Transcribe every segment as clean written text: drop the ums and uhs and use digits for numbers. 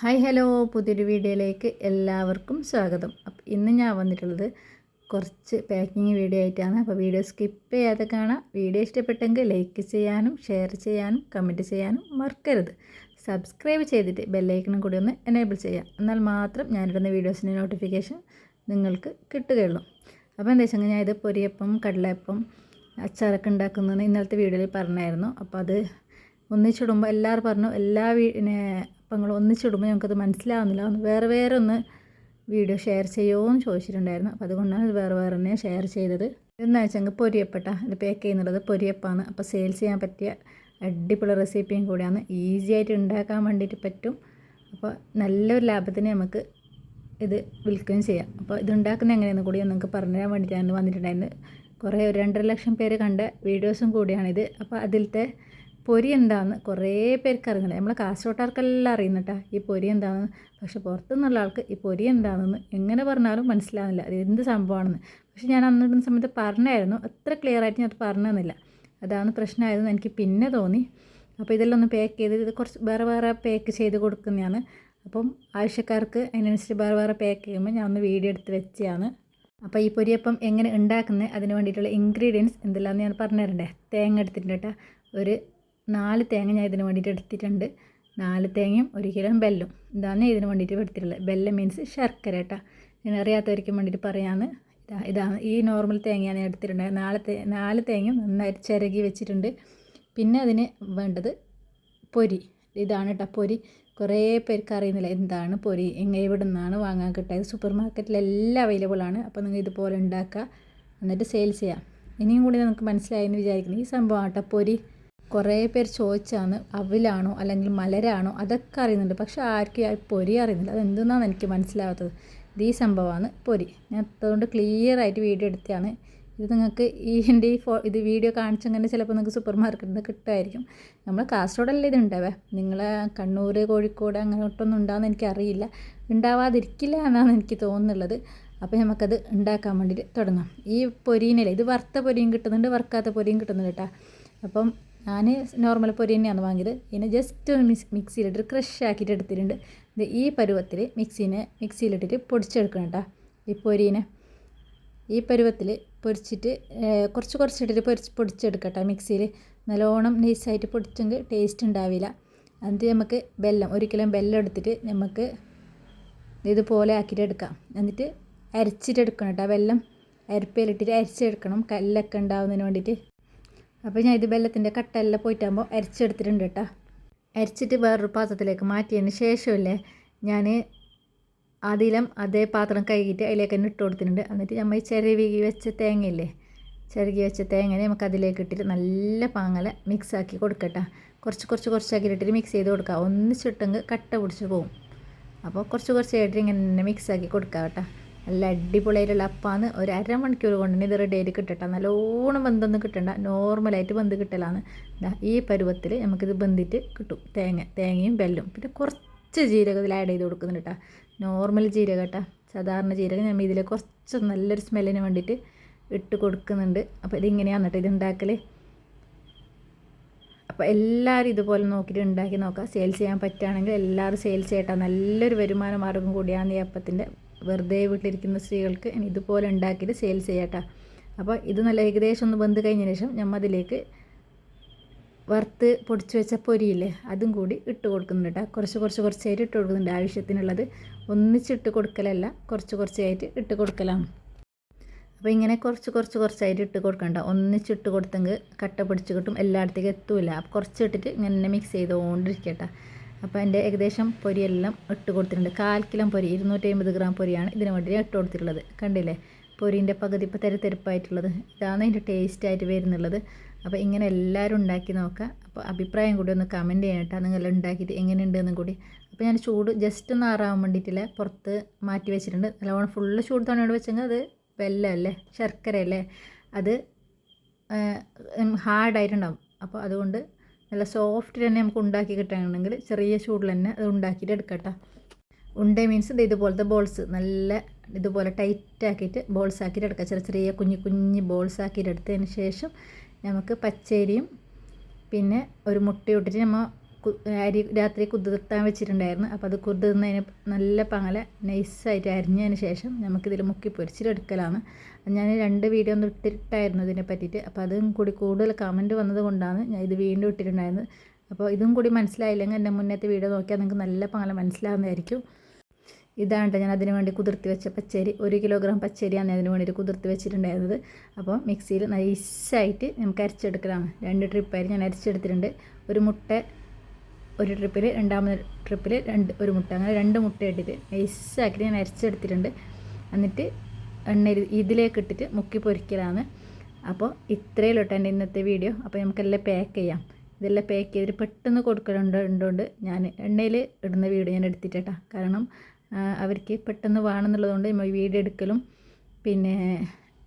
Hi hello, പുതിയൊരു വീഡിയോയിലേക്ക് എല്ലാവർക്കും സ്വാഗതം. അപ്പോൾ ഇന്ന് ഞാൻ വന്നിട്ടുള്ളത് കുറച്ച് പാക്കിങ് വീഡിയോ ആയിട്ടാണ്. അപ്പോൾ വീഡിയോ സ്കിപ്പ് ചെയ്യാതെ കാണാം. വീഡിയോ ഇഷ്ടപ്പെട്ടെങ്കിൽ ലൈക്ക് ചെയ്യാനും ഷെയർ ചെയ്യാനും കമൻറ്റ് ചെയ്യാനും മറക്കരുത്. സബ്സ്ക്രൈബ് ചെയ്തിട്ട് ബെല്ലൈക്കണും കൂടി ഒന്ന് എനേബിൾ ചെയ്യാം. എന്നാൽ മാത്രം ഞാനിടുന്ന വീഡിയോസിൻ്റെ നോട്ടിഫിക്കേഷൻ നിങ്ങൾക്ക് കിട്ടുകയുള്ളൂ. അപ്പോൾ എന്താ വെച്ചാൽ ഞാൻ ഇത് പൊരിയപ്പം, കടലയപ്പം, അച്ചാറൊക്കെ ഉണ്ടാക്കുന്നതെന്ന് ഇന്നലത്തെ വീഡിയോയിൽ പറഞ്ഞായിരുന്നു. അപ്പോൾ അത് ഒന്നിച്ചിടുമ്പോൾ എല്ലാവരും പറഞ്ഞു അപ്പം നിങ്ങൾ ഒന്നിച്ചിടുമ്പോൾ ഞങ്ങൾക്കത് മനസ്സിലാവുന്നില്ല, ഒന്ന് വേറെ ഒന്ന് വീഡിയോ ഷെയർ ചെയ്യുമോ എന്ന് ചോദിച്ചിട്ടുണ്ടായിരുന്നു. അപ്പോൾ അതുകൊണ്ടാണ് ഇത് വേറെ തന്നെ ഷെയർ ചെയ്തത്. എന്താ വെച്ചാൽ പൊരിയപ്പട്ട ഇത് പാക്ക് ചെയ്യുന്നുള്ളത് പൊരിയപ്പാണ്. അപ്പോൾ സെയിൽസ് ചെയ്യാൻ പറ്റിയ അടിപൊളി റെസിപ്പിയും കൂടിയാണ്. ഈസി ആയിട്ട് ഉണ്ടാക്കാൻ വേണ്ടിയിട്ട് പറ്റും. അപ്പോൾ നല്ലൊരു ലാഭത്തിന് നമുക്ക് ഇത് വിൽക്കുകയും ചെയ്യാം. അപ്പോൾ ഇത് ഉണ്ടാക്കുന്നത് എങ്ങനെയെന്ന് കൂടി നിങ്ങൾക്ക് പറഞ്ഞു തരാൻ വേണ്ടിയിട്ടാണ് വന്നിട്ടുണ്ടായിരുന്നു. കുറേ 2.5 ലക്ഷം പേര് കണ്ട വീഡിയോസും കൂടിയാണിത്. അപ്പോൾ അതിലത്തെ പൊരി എന്താണെന്ന് കുറേ പേർക്ക് അറിയുന്നില്ല. നമ്മളെ കാസർഗോട്ടുകാർക്കെല്ലാം അറിയുന്നുട്ടാ ഈ പൊരി എന്താണെന്ന്. പക്ഷെ പുറത്തുനിന്നുള്ള ആൾക്ക് ഈ പൊരി എന്താണെന്ന് എങ്ങനെ പറഞ്ഞാലും മനസ്സിലാവുന്നില്ല, അത് എന്ത് സംഭവമാണെന്ന്. പക്ഷെ ഞാൻ അന്നിടുന്ന സമയത്ത് പറഞ്ഞായിരുന്നു, അത്ര ക്ലിയർ ആയിട്ട് ഞാൻ അത് പറഞ്ഞു തന്നില്ല. അതാണ് പ്രശ്നമായതെന്ന് എനിക്ക് പിന്നെ തോന്നി. അപ്പോൾ ഇതെല്ലാം ഒന്ന് പാക്ക് ചെയ്ത് ഇത് കുറച്ച് വേറെ പാക്ക് ചെയ്ത് കൊടുക്കുന്നതാണ്. അപ്പം ആവശ്യക്കാർക്ക് അതിനനുസരിച്ച് വേറെ പാക്ക് ചെയ്യുമ്പോൾ ഞാൻ ഒന്ന് വീഡിയോ എടുത്ത് വെച്ചതാണ്. അപ്പോൾ ഈ പൊരിയപ്പം എങ്ങനെ ഉണ്ടാക്കുന്നത് അതിന് വേണ്ടിയിട്ടുള്ള ഇൻഗ്രീഡിയൻസ് എന്തെല്ലാമെന്ന് ഞാൻ പറഞ്ഞു തരണ്ടേ. തേങ്ങ എടുത്തിട്ടുണ്ട് കേട്ടോ. ഒരു 4 തേങ്ങ ഞാൻ ഇതിന് വേണ്ടിയിട്ട് എടുത്തിട്ടുണ്ട്. 4 തേങ്ങയും 1 കിലോ ബെല്ലും ഇതാണ് ഇതിന് വേണ്ടിയിട്ട് എടുത്തിട്ടുള്ളത്. ബെല്ലം മീൻസ് ശർക്കര കേട്ടോ. ഞാൻ അറിയാത്തവർക്ക് വേണ്ടിയിട്ട് പറയാമെന്ന്. ഇതാണ് ഈ നോർമൽ തേങ്ങയാണ് ഞാൻ എടുത്തിട്ടുണ്ടായത്. 4 തേങ്ങയും നന്നായിട്ട് ചിരകി വെച്ചിട്ടുണ്ട്. പിന്നെ അതിന് വേണ്ടത് പൊരി. ഇതാണ് കേട്ടോ പൊരി. കുറേ പേർക്ക് അറിയുന്നില്ല എന്താണ് പൊരി, എവിടെ നിന്നാണ് വാങ്ങാൻ കിട്ടുക. സൂപ്പർ മാർക്കറ്റിലെല്ലാം അവൈലബിൾ ആണ്. അപ്പോൾ നിങ്ങൾ ഇതുപോലെ ഉണ്ടാക്കുക, എന്നിട്ട് സെയിൽസ് ചെയ്യാം. ഇനിയും കൂടി നമുക്ക് മനസ്സിലായെന്ന് വിചാരിക്കുന്നു. ഈ സംഭവം കേട്ടോ പൊരി. കുറേ പേര് ചോദിച്ചാണ് അവിലാണോ അല്ലെങ്കിൽ മലരാണോ അതൊക്കെ അറിയുന്നുണ്ട്. പക്ഷേ ആർക്കും ആ പൊരി അറിയുന്നില്ല. അതെന്തെന്നാണ് എനിക്ക് മനസ്സിലാവാത്തത്. ഇത് ഈ സംഭവമാണ് പൊരി. ഞാൻ അതുകൊണ്ട് ക്ലിയർ ആയിട്ട് വീഡിയോ എടുത്തതാണ്. ഇത് നിങ്ങൾക്ക് എൻ്റെ ഇത് വീഡിയോ കാണിച്ചങ്ങനെ ചിലപ്പോൾ നിങ്ങൾക്ക് സൂപ്പർ മാർക്കറ്റിൽ നിന്ന് കിട്ടുമായിരിക്കും. നമ്മൾ കാസർഗോഡല്ലേ ഇത് ഉണ്ടാവേ. നിങ്ങളെ കണ്ണൂർ, കോഴിക്കോട് അങ്ങോട്ടൊന്നും ഉണ്ടാകുന്ന എനിക്കറിയില്ല. ഉണ്ടാവാതിരിക്കില്ല എന്നാണ് എനിക്ക് തോന്നുന്നുള്ളത്. അപ്പോൾ നമുക്കത് ഉണ്ടാക്കാൻ വേണ്ടിയിട്ട് തുടങ്ങാം. ഈ പൊരിയിനല്ലേ, ഇത് വറുത്ത പൊരിയും കിട്ടുന്നുണ്ട്, വറുക്കാത്ത പൊരിയും കിട്ടുന്നുണ്ട് കേട്ടോ. അപ്പം ഞാൻ നോർമൽ പൊരി തന്നെയാണ് വാങ്ങിയത്. ഇതിനെ ജസ്റ്റ് മിക്സിയിലിട്ട് ക്രഷ് ആക്കിയിട്ട് എടുത്തിട്ടുണ്ട്. ഇത് ഈ പരുവത്തിൽ മിക്സിയിലിട്ടിട്ട് പൊടിച്ചെടുക്കണം കേട്ടോ. ഈ പൊരീനെ ഈ പരുവത്തിൽ പൊരിച്ചിട്ട് കുറച്ചിട്ടിട്ട് പൊടിച്ചെടുക്കട്ടെ. മിക്സിയിൽ നല്ലോണം നൈസായിട്ട് പൊടിച്ചെങ്കിൽ ടേസ്റ്റ് ഉണ്ടാവില്ല. എന്നിട്ട് നമുക്ക് ബെല്ലം 1 കിലോ ബെല്ലം എടുത്തിട്ട് നമുക്ക് ഇതുപോലെ ആക്കിയിട്ട് എടുക്കാം. എന്നിട്ട് അരച്ചിട്ടെടുക്കണം കേട്ടോ. വെല്ലം അരിപ്പയിലിട്ടിട്ട് അരച്ചെടുക്കണം, കല്ലൊക്കെ ഉണ്ടാവുന്നതിന് വേണ്ടിയിട്ട്. അപ്പോൾ ഞാൻ ഇത് വെല്ലത്തിൻ്റെ കട്ടെല്ലാം പോയിട്ടാകുമ്പോൾ അരച്ചെടുത്തിട്ടുണ്ട് കേട്ടോ. അരച്ചിട്ട് വേറൊരു പാത്രത്തിലേക്ക് മാറ്റിയതിന് ശേഷമില്ലേ ഞാൻ അതേ പാത്രം കഴുകിയിട്ട് അതിലേക്ക് തന്നെ ഇട്ട് കൊടുത്തിട്ടുണ്ട്. എന്നിട്ട് നമ്മൾ ഈ ചിരകി വെച്ച തേങ്ങനെ നമുക്ക് അതിലേക്ക് ഇട്ടിട്ട് നല്ല പാങ്ങല മിക്സാക്കി കൊടുക്കട്ടെ. കുറച്ചാക്കിയിട്ടിട്ട് മിക്സ് ചെയ്ത് കൊടുക്കുക. ഒന്നിച്ചിട്ടെങ്കിൽ കട്ട പിടിച്ച് പോകും. അപ്പോൾ കുറച്ചായിട്ട് ഇങ്ങനെ മിക്സാക്കി കൊടുക്കുക കേട്ടോ. നല്ല അടിപൊളിയായിട്ടുള്ള അപ്പമാണ്. ഒരു അരമണിക്കൂർ കൊണ്ട് തന്നെ ഇത് റെഡി ആയിട്ട് കിട്ടട്ടെ. നല്ലോണം ബന്ധമൊന്നും കിട്ടണ്ട, നോർമലായിട്ട് ബന്ധ് കിട്ടലാണ്. ഈ പരുവത്തിൽ നമുക്കിത് ബന്ധിട്ട് കിട്ടും. തേങ്ങയും ബെല്ലും പിന്നെ കുറച്ച് ജീരകം ഇതിൽ ആഡ് ചെയ്ത് കൊടുക്കുന്നുണ്ട് കേട്ടോ. നോർമൽ ജീരകം കേട്ടോ, സാധാരണ ജീരകം നമ്മൾ ഇതിൽ കുറച്ച് നല്ലൊരു സ്മെല്ലിന് വേണ്ടിയിട്ട് ഇട്ട് കൊടുക്കുന്നുണ്ട്. അപ്പോൾ ഇതിങ്ങനെയാണ് കേട്ടോ ഇത് ഉണ്ടാക്കൽ. അപ്പോൾ എല്ലാവരും ഇതുപോലെ നോക്കിയിട്ട് ഉണ്ടാക്കി നോക്കുക. സെയിൽസ് ചെയ്യാൻ പറ്റുകയാണെങ്കിൽ എല്ലാവരും സെയിൽസ് ചെയ്യട്ടെ. നല്ലൊരു വരുമാന മാർഗ്ഗം കൂടിയാണ് ഈ അപ്പത്തിൻ്റെ. വെറുതെ വീട്ടിലിരിക്കുന്ന സ്ത്രീകൾക്ക് ഇനി ഇതുപോലെ ഉണ്ടാക്കിയിട്ട് സെയിൽസ് ചെയ്യട്ടെ. അപ്പോൾ ഇത് നല്ല ഏകദേശം ഒന്ന് വെന്ത് കഴിഞ്ഞതിന് ശേഷം നമ്മൾ അതിലേക്ക് വറുത്ത് പൊടിച്ച് വെച്ച പൊരിയില്ലേ അതും കൂടി ഇട്ട് കൊടുക്കുന്നുണ്ട് കേട്ടോ. കുറച്ചായിട്ട് ഇട്ട് കൊടുക്കുന്നുണ്ട്. ആവശ്യത്തിനുള്ളത് ഒന്നിച്ചിട്ട് കൊടുക്കലല്ല, കുറച്ചായിട്ട് ഇട്ട് കൊടുക്കലാണ്. അപ്പോൾ ഇങ്ങനെ കുറച്ചായിട്ട് ഇട്ട് കൊടുക്കണ്ട. ഒന്നിച്ചിട്ട് കൊടുത്തെങ്കിൽ കട്ട പിടിച്ച് കിട്ടും, എല്ലായിടത്തേക്കും എത്തൂല. അപ്പോൾ കുറച്ചിട്ടിട്ട് ഇങ്ങനെ മിക്സ് ചെയ്തുകൊണ്ടിരിക്കട്ടെ. അപ്പോൾ എൻ്റെ ഏകദേശം പൊരിയെല്ലാം ഇട്ട് കൊടുത്തിട്ടുണ്ട്. 1/4 കിലോ പൊരി 250 ഗ്രാം പൊരിയാണ് ഇതിന് വേണ്ടി ഇട്ട് കൊടുത്തിട്ടുള്ളത്. കണ്ടില്ലേ പൊരീൻ്റെ പകുതി ഇപ്പോൾ തെരുപ്പായിട്ടുള്ളത്. ഇതാണ് ഇതിൻ്റെ ടേസ്റ്റായിട്ട് വരുന്നുള്ളത്. അപ്പോൾ ഇങ്ങനെ എല്ലാവരും ഉണ്ടാക്കി നോക്കുക. അപ്പോൾ അഭിപ്രായം കൂടി ഒന്ന് കമൻറ്റ് ചെയ്യട്ടെ, നിങ്ങൾ ഉണ്ടാക്കിയിട്ട് എങ്ങനെയുണ്ടെന്നും കൂടി. അപ്പോൾ ഞാൻ ചൂട് ജസ്റ്റ് ഒന്ന് ആറാൻ വേണ്ടിയിട്ടില്ല പുറത്ത് മാറ്റി വെച്ചിട്ടുണ്ട്. നല്ലോണം ഫുള്ള് ചൂട് തവണയോട് വെച്ചെങ്കിൽ അത് വെല്ലമല്ലേ, ശർക്കരയല്ലേ, അത് ഹാർഡായിട്ടുണ്ടാവും. അപ്പോൾ അതുകൊണ്ട് നല്ല സോഫ്റ്റ് തന്നെ നമുക്ക് ഉണ്ടാക്കി കിട്ടുകയാണെങ്കിൽ ചെറിയ ചൂടിൽ തന്നെ അത് ഉണ്ടാക്കിയിട്ട് എടുക്കട്ടെ. ഉണ്ട മീൻസ് ഇതുപോലത്തെ ബോൾസ് നല്ല ഇതുപോലെ ടൈറ്റ് ആക്കിയിട്ട് ബോൾസ് ആക്കിയിട്ട് എടുക്കുക. ചെറിയ കുഞ്ഞ് ബോൾസ് ആക്കിയിട്ട് എടുത്തതിന് ശേഷം നമുക്ക് പച്ചരിയും പിന്നെ ഒരു മുട്ട ഇട്ടിട്ട് നമ്മൾ അരി രാത്രി കുതിർത്താൻ വെച്ചിട്ടുണ്ടായിരുന്നു. അപ്പോൾ അത് കുതിർന്നതിന് നല്ല പങ്ങല നൈസായിട്ട് അരിഞ്ഞതിന് ശേഷം നമുക്കിതിൽ മുക്കി പൊരിച്ചിട്ടെടുക്കലാണ്. ഞാൻ 2 വീഡിയോ ഒന്ന് ഇട്ടിട്ടായിരുന്നു ഇതിനെ പറ്റിയിട്ട്. അപ്പോൾ അതും കൂടി കൂടുതൽ കമൻറ്റ് വന്നത് കൊണ്ടാണ് ഞാൻ ഇത് വീണ്ടും ഇട്ടിട്ടുണ്ടായിരുന്നത്. അപ്പോൾ ഇതും കൂടി മനസ്സിലായില്ലെങ്കിൽ എൻ്റെ മുന്നത്തെ വീഡിയോ നോക്കിയാൽ നിങ്ങൾക്ക് നല്ല പങ്ങല മനസ്സിലാവുന്നതായിരിക്കും. ഇതാണ് ഞാൻ അതിന് വേണ്ടി കുതിർത്തി വെച്ച പച്ചരി. 1 കിലോഗ്രാം പച്ചരിയാണ് അതിന് വേണ്ടിയിട്ട് കുതിർത്തി വെച്ചിട്ടുണ്ടായിരുന്നത്. അപ്പോൾ മിക്സിയിൽ നൈസായിട്ട് നമുക്ക് അരച്ചെടുക്കലാണ്. 2 ട്രിപ്പായി ഞാൻ അരച്ചെടുത്തിട്ടുണ്ട്. ഒരു മുട്ട ഒരു ട്രിപ്പിൽ, രണ്ടാമത്തെ ട്രിപ്പിൽ ഒരു മുട്ട, അങ്ങനെ 2 മുട്ട ഇട്ടിട്ട് നൈസാക്കി ഞാൻ അരച്ചെടുത്തിട്ടുണ്ട്. എന്നിട്ട് എണ്ണ ഇതിലേക്ക് ഇട്ടിട്ട് മുക്കി പൊരിക്കലാണ്. അപ്പോൾ ഇത്രയിലോട്ട് എൻ്റെ ഇന്നത്തെ വീഡിയോ. അപ്പോൾ നമുക്കെല്ലാം പാക്ക് ചെയ്യാം. ഇതെല്ലാം പാക്ക് ചെയ്തിട്ട് പെട്ടെന്ന് കൊടുക്കലുണ്ടോണ്ട് ഞാൻ എണ്ണയിൽ ഇടുന്ന വീഡിയോ ഞാൻ എടുത്തിട്ടാ. കാരണം അവർക്ക് പെട്ടെന്ന് വേണമെന്നുള്ളതുകൊണ്ട് വീഡിയോ എടുക്കലും പിന്നെ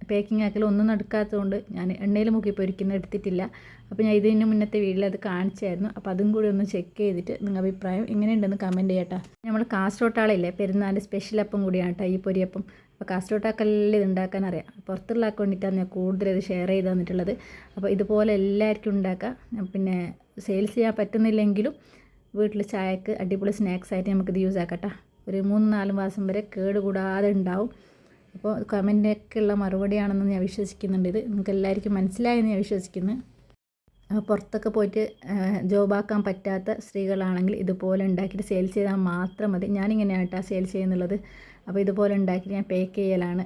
പാക്കിംഗ് ആക്കലും ഒന്നും നടക്കാത്തതുകൊണ്ട് ഞാൻ എണ്ണയിൽ മുക്കി പൊരിക്കുന്ന എടുത്തിട്ടില്ല. അപ്പോൾ ഞാൻ ഇതിന് മുന്നത്തെ വീഡിയോയിൽ അത് കാണിച്ചായിരുന്നു. അപ്പോൾ അതും കൂടി ഒന്ന് ചെക്ക് ചെയ്തിട്ട് നിങ്ങളുടെ അഭിപ്രായം എങ്ങനെയുണ്ടെന്ന് കമൻറ്റ് ചെയ്യട്ടോ. നമ്മൾ കാസർഗോട്ടാളില്ലേ, പെരുന്നാൾ സ്പെഷ്യൽ അപ്പം കൂടിയാണ് കേട്ടോ ഈ പൊരിയപ്പം. അപ്പോൾ കാസർഗോട്ടാക്കെല്ലാം ഇത് ഉണ്ടാക്കാൻ അറിയാം. പുറത്തുള്ള ആൾക്ക് വേണ്ടിയിട്ടാണ് ഞാൻ കൂടുതൽ ഇത് ഷെയർ ചെയ്ത് തന്നിട്ടുള്ളത്. അപ്പോൾ ഇതുപോലെ എല്ലാവർക്കും ഉണ്ടാക്കാം. പിന്നെ സെയിൽസ് ചെയ്യാൻ പറ്റുന്നില്ലെങ്കിലും വീട്ടിൽ ചായക്ക് അടിപൊളി സ്നാക്സ് ആയിട്ട് നമുക്കിത് യൂസ് ആക്കട്ടോ. ഒരു 3-4 മാസം വരെ കേടുകൂടാതെ ഉണ്ടാവും. അപ്പോൾ കമൻറ്റൊക്കെ ഉള്ള മറുപടിയാണെന്ന് ഞാൻ വിശ്വസിക്കുന്നുണ്ട്. ഇത് നിങ്ങൾക്ക് എല്ലാവർക്കും മനസ്സിലായെന്ന് ഞാൻ വിശ്വസിക്കുന്നു. പുറത്തൊക്കെ പോയിട്ട് ജോബാക്കാൻ പറ്റാത്ത സ്ത്രീകളാണെങ്കിൽ ഇതുപോലെ ഉണ്ടാക്കിയിട്ട് സെയിൽസ് ചെയ്താൽ മാത്രം മതി. ഞാനിങ്ങനെയാണ് കേട്ടോ സെയിൽസ് ചെയ്യുന്നുള്ളത്. അപ്പോൾ ഇതുപോലെ ഉണ്ടാക്കിയിട്ട് ഞാൻ പാക്ക് ചെയ്യലാണ്.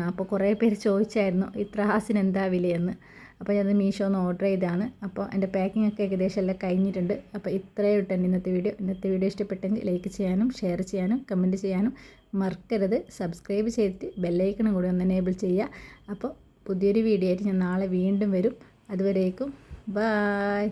അപ്പോൾ കുറേ പേര് ചോദിച്ചായിരുന്നു ഇത്ര ഹാസിന് എന്താ വിലയെന്ന്. അപ്പോൾ ഞാൻ മീഷോന്ന് ഓർഡർ ചെയ്താണ്. അപ്പോൾ എൻ്റെ പാക്കിംഗ് ഒക്കെ ഏകദേശം എല്ലാം കഴിഞ്ഞിട്ടുണ്ട്. അപ്പോൾ ഇത്രയും ഇട്ട് ഇന്നത്തെ വീഡിയോ ഇഷ്ടപ്പെട്ടെങ്കിൽ ലൈക്ക് ചെയ്യാനും ഷെയർ ചെയ്യാനും കമൻറ്റ് ചെയ്യാനും മറക്കരുത്. സബ്സ്ക്രൈബ് ചെയ്തിട്ട് ബെല്ലൈക്കണും കൂടി ഒന്ന് എനേബിൾ ചെയ്യുക. അപ്പോൾ പുതിയൊരു വീഡിയോ ആയിട്ട് ഞാൻ നാളെ വീണ്ടും വരും. അതുവരേക്കും ബായ്.